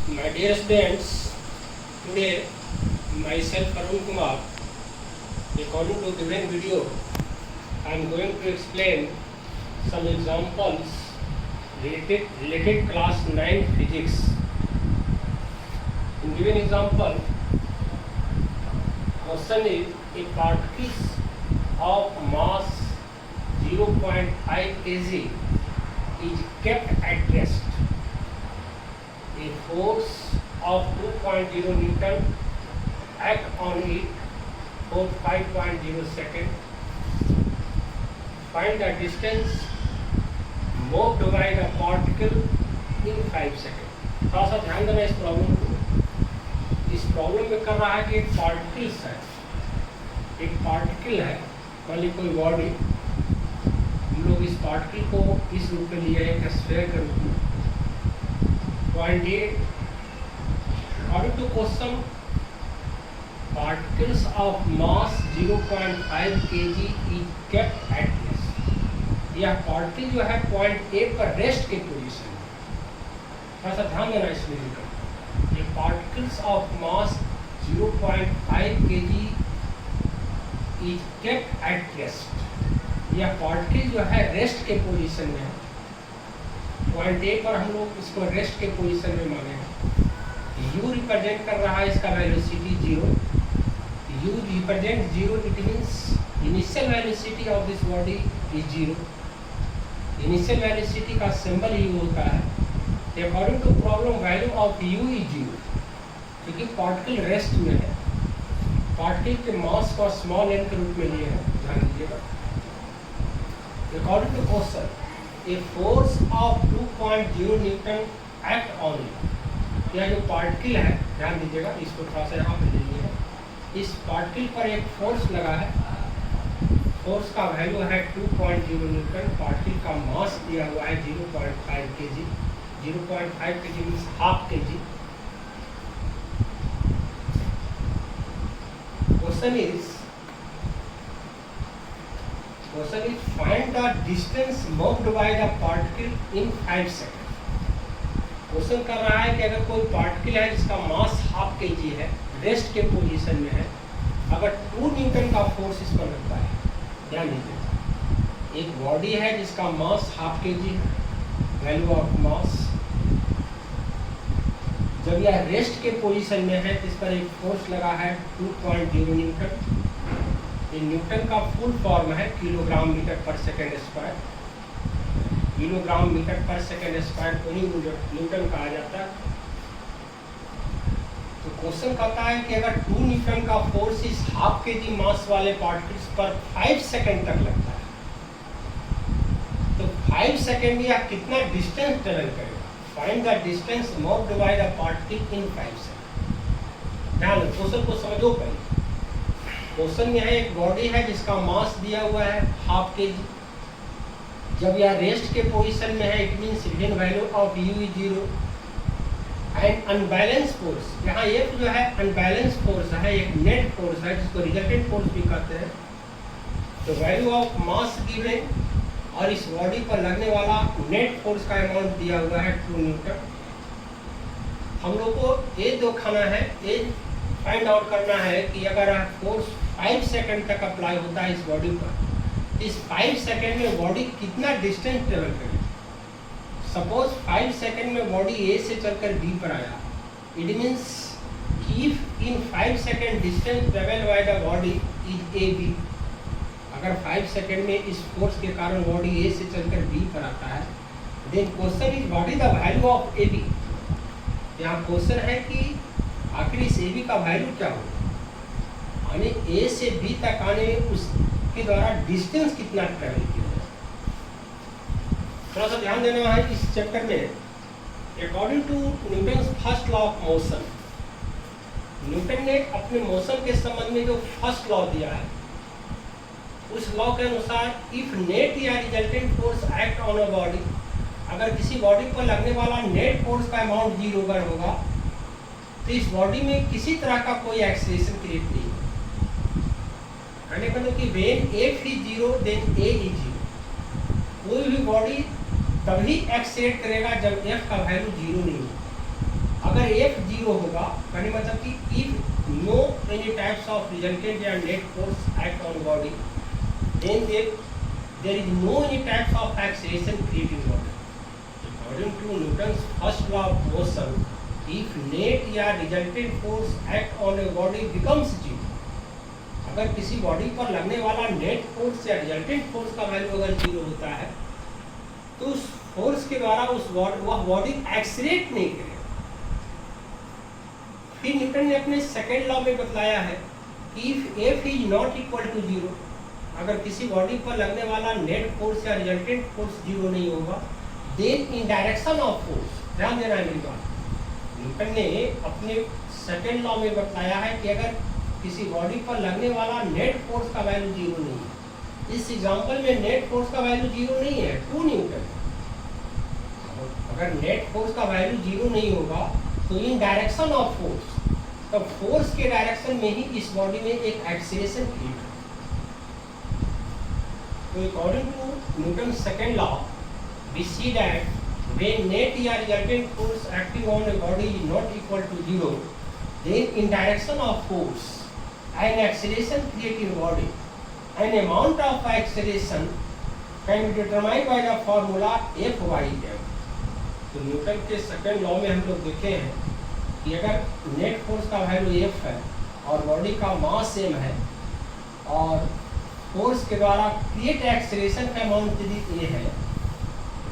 My dear students, today myself Arun Kumar, according to given video, I am going to explain some examples related class 9 physics. In given example, question is a particles of mass 0.5 kg is kept at rest. A force of 2.0 Newton act on it for 5.0 seconds. Find the distance moved by the particle in 5 seconds. थोड़ा सा ध्यान देना इस problem को। इस problem में कर रहा है कि एक पार्टिकल्स है, एक पार्टिकल है, मान ली कोई बॉडी, हम लोग इस पार्टिकल को इस रूप में लिए हैं, स्फीयर के रूप में। Point A, according to question, particles of mass 0.5 kg is kept at rest. यह पार्टिकल जो है पॉइंट ए पर रेस्ट के पोजीशन में, थोड़ा सा ध्यान देना इसमें लिखा। ये particles of mass 0.5 kg is kept at rest. यह पार्टिकल जो है रेस्ट के पोजीशन में है। पॉइंट ए पर हम लोग इसको रेस्ट के पोजीशन में माने। यू रिप्रेजेंट कर रहा है इसका velocity 0। U represent 0, it means initial velocity of this body is 0। Initial velocity का सिंबल यू होता है। According to problem value of U is 0, क्योंकि पार्टिकल रेस्ट में है। पार्टिकल के मास को स्मॉल एन के रूप में लिए हैं, ध्यान दीजिएगा। According to question, a force of 2.0 Newton act on it. यह जो पार्टिकल है, ध्यान दीजिएगा, इसको थोड़ा सा यहाँ पे ले लीजिए। इस पार्टिकल पर एक फोर्स लगा है। फोर्स का वैल्यू है 2.0 न्यूटन। पार्टिकल का मास दिया हुआ है 0.5 kg। 0.5 kg means half kg। Question is find the distance moved by the particle in 5 seconds. Question कर रहा है कि अगर कोई पार्टिकल है जिसका मास हाफ kg है, रेस्ट के पोजीशन में है, अगर 2 न्यूटन का फोर्स इस पर लगता है, ध्यान दीजिए, एक बॉडी है जिसका मास हाफ kg है, वैल्यू ऑफ मास, जब यह रेस्ट के पोजीशन में है इस पर एक फोर्स लगा है 2.0 न्यूटन। ये न्यूटन का फुल फॉर्म है किलोग्राम मीटर पर सेकेंड स्क्वायर। किलोग्राम मीटर पर सेकेंड स्क्वायर को ही न्यूटन कहा जाता है। तो क्वेश्चन कहता है कि अगर 2 न्यूटन का फोर्स इस हाफ kg मास वाले पार्टिकल्स पर 5 सेकेंड तक लगता है, तो 5 सेकेंड में यह कितना डिस्टेंस ट्रेवल करेगा। Find the distance moved by the particle in 5 second. ध्यान दो, क्वेश्चन को समझो पहले। क्वेश्चन में है एक बॉडी है जिसका मास दिया हुआ है हाफ kg। जब यह रेस्ट के पोजीशन में है, it means given value of U is 0 and unbalance force, यहाँ एफ जो है अनबैलेंस फोर्स है, एक नेट फोर्स है जिसको रिजल्टेंट फोर्स भी कहते हैं। तो वैल्यू ऑफ मास गिवन और इस बॉडी पर लगने वाला नेट फोर्स का अमाउंट दिया हुआ है 2 न्यूटन। हम लोग को ये जो खाना है, ये फाइंड आउट करना है कि अगर फोर्स 5 सेकंड तक अप्लाई होता है इस बॉडी पर, इस 5 सेकंड में बॉडी कितना डिस्टेंस ट्रेवल करेगी। सपोज 5 सेकंड में बॉडी ए से चलकर बी पर आया, it means if in 5 second distance travel by the body is A B. अगर 5 सेकंड में इस फोर्स के कारण बॉडी ए से चलकर बी पर आता है, then question is what is the value of A B. यहाँ क्वेश्चन है कि आखिर इस ए बी का वैल्यू क्या होगा, यानी ए से बी तक आने में उसके द्वारा डिस्टेंस कितना ट्रेवल किया जाए। थोड़ा सा ध्यान देना है इस चैप्टर में। According to Newton first law of motion, Newton ने अपने मोशन के संबंध में जो फर्स्ट लॉ दिया है, उस लॉ के अनुसार इफ नेट या resultant force act on a body, अगर किसी बॉडी पर लगने वाला नेट फोर्स का अमाउंट 0 अगर होगा, तो इस बॉडी में किसी तरह का कोई एक्सेलरेशन क्रिएट नहीं होगा। कहने कि when F is 0 then A is 0। कोई भी बॉडी तभी एक्सेलरेट करेगा जब एफ का वैल्यू 0 नहीं हो। अगर F 0 होगा कहने मतलब कि if no any types of resultant या net force act on body then there is no any types of acceleration created in body. According to Newton's first law of motion, if net या resultant force act on a body becomes 0, अगर किसी बॉडी पर लगने वाला net force या resultant force का value अगर 0 होता है तो उस फोर्स के द्वारा वह बॉडी एक्सीलरेट नहीं करेगा। फिर न्यूटन ने अपने सेकेंड लॉ में बतलाया है कि if F is not equal to 0, अगर किसी बॉडी पर लगने वाला नेट फोर्स या रिजल्टेंट फोर्स 0 नहीं होगा, then in direction of force, ध्यान देना है मेरी बात, न्यूटन ने अपने सेकेंड लॉ में बताया है कि अगर किसी बॉडी पर लगने वाला नेट फोर्स का वैल्यू 0 नहीं है, इस एग्जांपल में नेट फोर्स का वैल्यू 0 नहीं है, 2 न्यूटन। अगर नेट फोर्स का वैल्यू 0 नहीं होगा तो इन डायरेक्शन ऑफ फोर्स, तो फोर्स के डायरेक्शन में ही इस बॉडी में एक एक्सीलरेशन क्रिएट होगा। तो according to Newton second law we see that when net या resultant force acting on a body is not equal to 0, then in direction of force an acceleration created in body, an amount of acceleration can be determined by the formula F by m। तो Newton के second law में हम लोग देखे हैं कि अगर net force का वैल्यू F है और बॉडी का मास m है और फोर्स के द्वारा क्रिएट एक्सेलरेशन का अमाउंट यदि a है,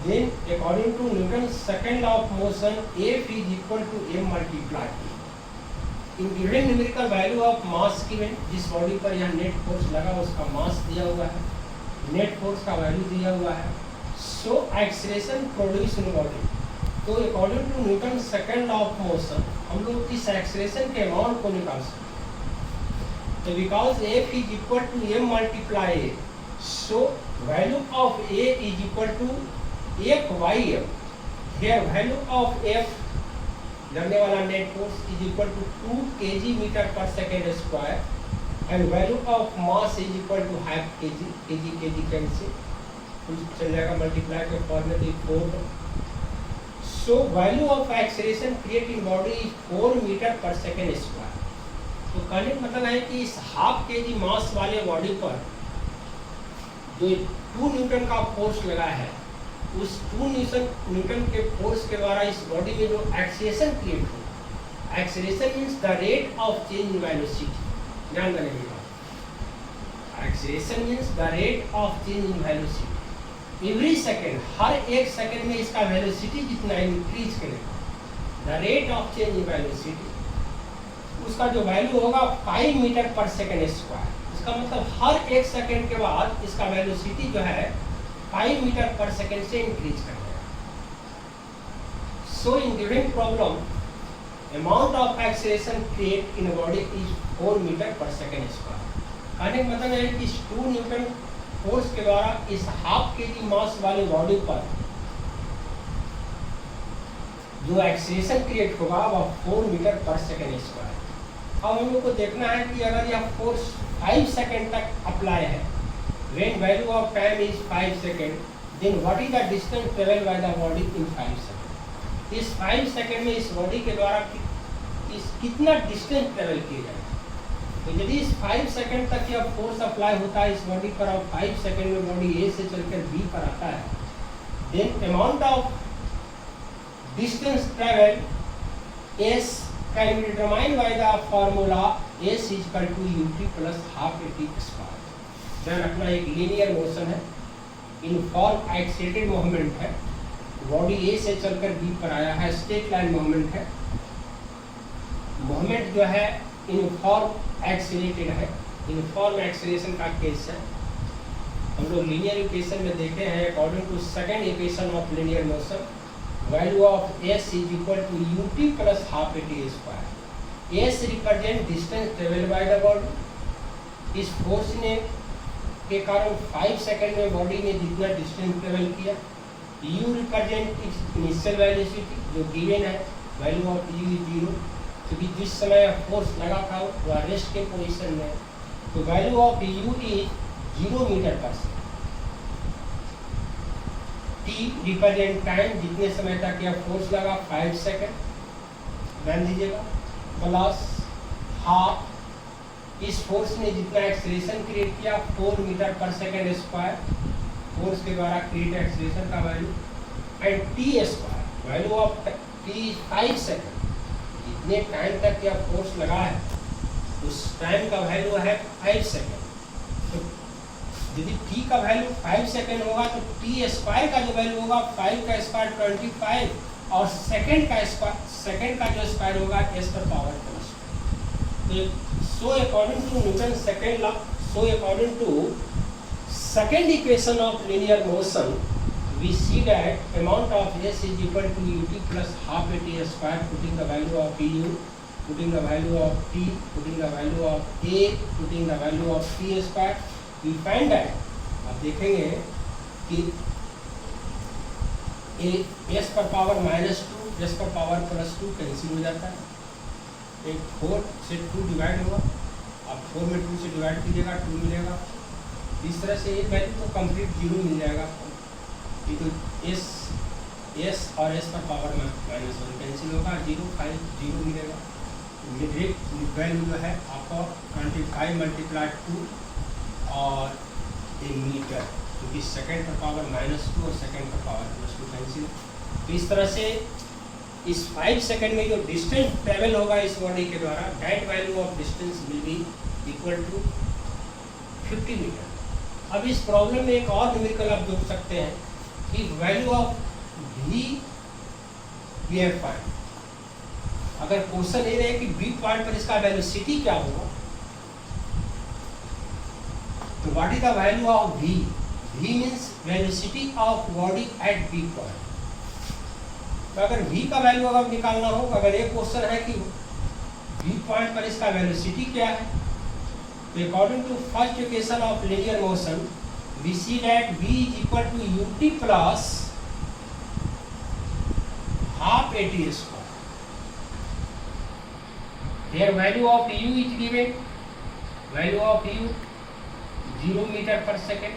then according to Newton's second law of motion, F is equal to m multiply in given numerical value of mass given, जिस बॉडी पर यह नेट फोर्स लगा उसका मास दिया हुआ है, नेट फोर्स का वैल्यू दिया हुआ है, so acceleration produced in body। तो according to Newton's second law of motion हम लोग इस एक्सेलरेशन के अमाउंट को निकाल सकते हैं। तो because F is equal to m multiply a, so value of a is equal to F by m, here value of F लगने वाला net force is equal to 2 kg metre पर second square and value of mass is equal to half kg, kg cancel कुछ चल जाएगा multiply के form में 4। So value of acceleration create in body is 4 metre पर second square. तो कहने का मतलब है कि इस हाफ kg मास वाले बॉडी पर जो 2 न्यूटन का फोर्स लगा है, उस 2 न्यूटन के फोर्स के द्वारा इस बॉडी में जो एक्सेलरेशन क्रिएट हो, acceleration means the rate of change in velocity, ध्यान देने की बात, acceleration means the rate of change in velocity every second, हर एक सेकेंड में इसका वेलोसिटी जितना इंक्रीज करेगा, the rate of change in velocity, उसका जो वैल्यू होगा 5 मीटर पर सेकेंड स्क्वायर। इसका मतलब हर एक सेकेंड के बाद इसका वेलोसिटी जो है 5 मीटर पर सेकेंड से इंक्रीज कर देगा। So in given problem amount of acceleration create in body is 4 metre पर सेकेंड स्क्वायर। कहने का मतलब है कि 2 न्यूटन फोर्स के द्वारा इस हाफ kg मास वाले बॉडी पर जो एक्सेलरेशन क्रिएट होगा वह 4 मीटर पर सेकेंड स्क्वायर। अब हम लोग को देखना है कि अगर यह फोर्स 5 सेकेंड तक अप्लाई है, when value of time is 5 seconds, then what is the distance traveled by the body in 5 seconds? इस 5 सेकंड में इस बॉडी के द्वारा कितना डिस्टेंस ट्रेवल किया जाएगा। तो यदि इस 5 सेकंड तक यह फोर्स अप्लाई होता है इस बॉडी पर और 5 सेकंड में बॉडी ए से चलकर बी पर आता है, then amount of distance travel S can be determined by the formula S is equal to UT plus half T square. ध्यान रखना एक लीनियर मोशन है, यूनिफॉर्म एक्सीलरेटेड मूवमेंट है, बॉडी ए से चलकर बी पर आया है, स्ट्रेट लाइन मूवमेंट है, मूवमेंट जो है यूनिफॉर्म एक्सीलरेटेड है, यूनिफॉर्म एक्सीलरेशन का केस है। हम लोग लीनियर इक्वेशन में देखे हैं according to second equation of linear motion, value of S is equal to UT plus half T square. S represent distance travel by the body, इस force ने के कारण 5 सेकंड में बॉडी ने जितना डिस्टेंस ट्रेवल किया। यू रिप्रेजेंट इनिशियल वेलोसिटी जो given है, वैल्यू ऑफ यू इज 0, क्योंकि जिस समय फोर्स लगा था वह रेस्ट के पोजीशन में, तो value of U is 0 metre पर सेकेंड। टी रिप्रेजेंट टाइम, जितने समय तक यह फोर्स लगा 5 सेकंड। ध्यान दीजिएगा, प्लस हाफ इस फोर्स ने जितना एक्सेलरेशन क्रिएट किया 4 मीटर पर सेकेंड स्क्वायर, फोर्स के द्वारा क्रिएट एक्सेलरेशन का value, and T square value of T 5 second, जितने टाइम तक यह फोर्स लगा है उस टाइम का वैल्यू है 5 सेकेंड। तो यदि t का वैल्यू 5 सेकेंड होगा तो t स्क्वायर का जो वैल्यू होगा 5 का स्क्वायर 25 और सेकेंड का जो स्क्वायर होगा s पर पावर प्लस। तो so according to Newton second law, so according to second equation of linear motion, we see that amount of s is equal to ut plus half at square, putting the value of du, putting the value of t, putting the value of a, putting the value of t square, we find that, आप देखेंगे कि s पर power -2 s पर power +2 cancel हो जाता है, एक 4 से 2 डिवाइड होगा, आप 4 में 2 से डिवाइड कीजिएगा 2 मिलेगा, इस तरह से ये वैल्यू तो कंप्लीट 0 मिल जाएगा आपको। तो s और s पर पावर -1 कैंसिल होगा, 0 5 0 मिलेगा। डायरेक्ट वैल्यू जो है आपको 25 × 2 और ए मीटर, क्योंकि सेकेंड पर पावर -2 और सेकेंड पर पावर +2 कैंसिल। तो इस तरह से इस 5 सेकेंड में जो डिस्टेंस ट्रेवल होगा इस बॉडी के द्वारा, that value of distance will be equal to 50 metre. अब इस प्रॉब्लम में एक और न्यूमेरिकल आप जोड़ सकते हैं कि value of we have find. अगर क्वेश्चन ये रहे कि बी पॉइंट पर इसका वेलोसिटी क्या होगा, तो what is the value of v? v means velocity of body at B point. तो अगर v का वैल्यू अगर निकालना हो, अगर एक क्वेश्चन है कि बी पॉइंट पर इसका वेलोसिटी क्या है, तो according to first equation of linear motion we see that v is equal to ut plus half at square. Here value of u is given, value of u 0 meter per second,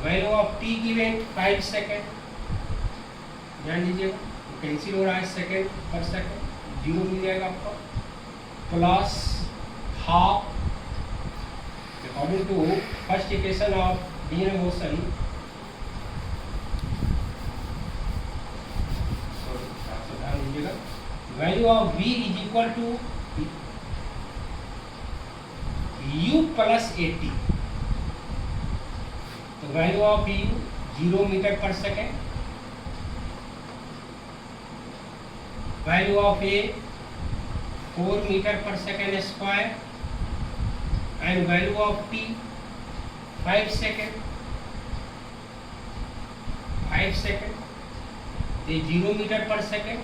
value of t given 5 second, ध्यान दीजिएगा cancel हो रहा है second पर second, 0 मिल जाएगा आपको, plus half according to first equation of linear motion, value of v is equal to u plus at। तो value of u 0 metre पर second, value of a 4 metre पर second square, and value of t 5 second, 5 second, ये 0 metre पर second,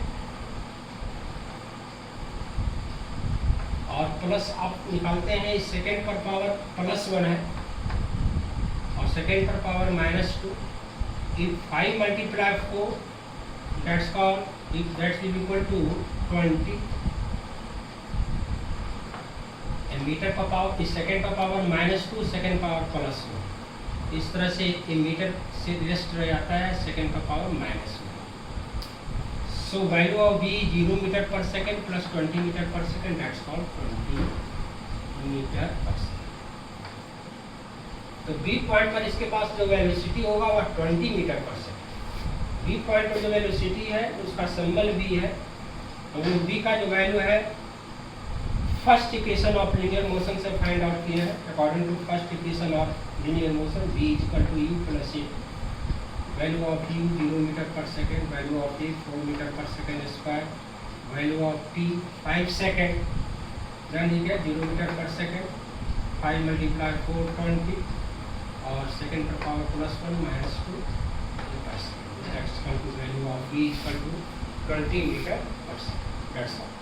और plus आप निकालते हैं इस सेकेंड पर पावर +1 है और second per power -2, if 5 × 4 that's called if that's equal to 20 metre का पावर, इस सेकेंड का पावर -2 सेकेंड पावर +1, इस तरह से ये मीटर से रेस्ट रह जाता है सेकेंड का power -1। So value of v 0 metre पर सेकेंड प्लस 20 मीटर पर सेकेंड, दैट्स कॉल्ड 20 मीटर पर सेकेंड। तो बी पॉइंट पर इसके पास जो वेलोसिटी होगा वह 20 मीटर पर सेकेंड। बी पॉइंट पर जो वेलोसिटी है उसका सिंबल v है, तो वो v का जो वैल्यू है first equation of linear motion से फाइंड आउट किया है। According to first equation of linear motion v = u + a, value of u 0 metre पर second, value of a 4 metre पर second square, value of t 5 second, ध्यान दीजिए 0 metre पर second, 5 × 4 20 और second per power +1 -2 that's value of v = 20 metre पर second. That's all.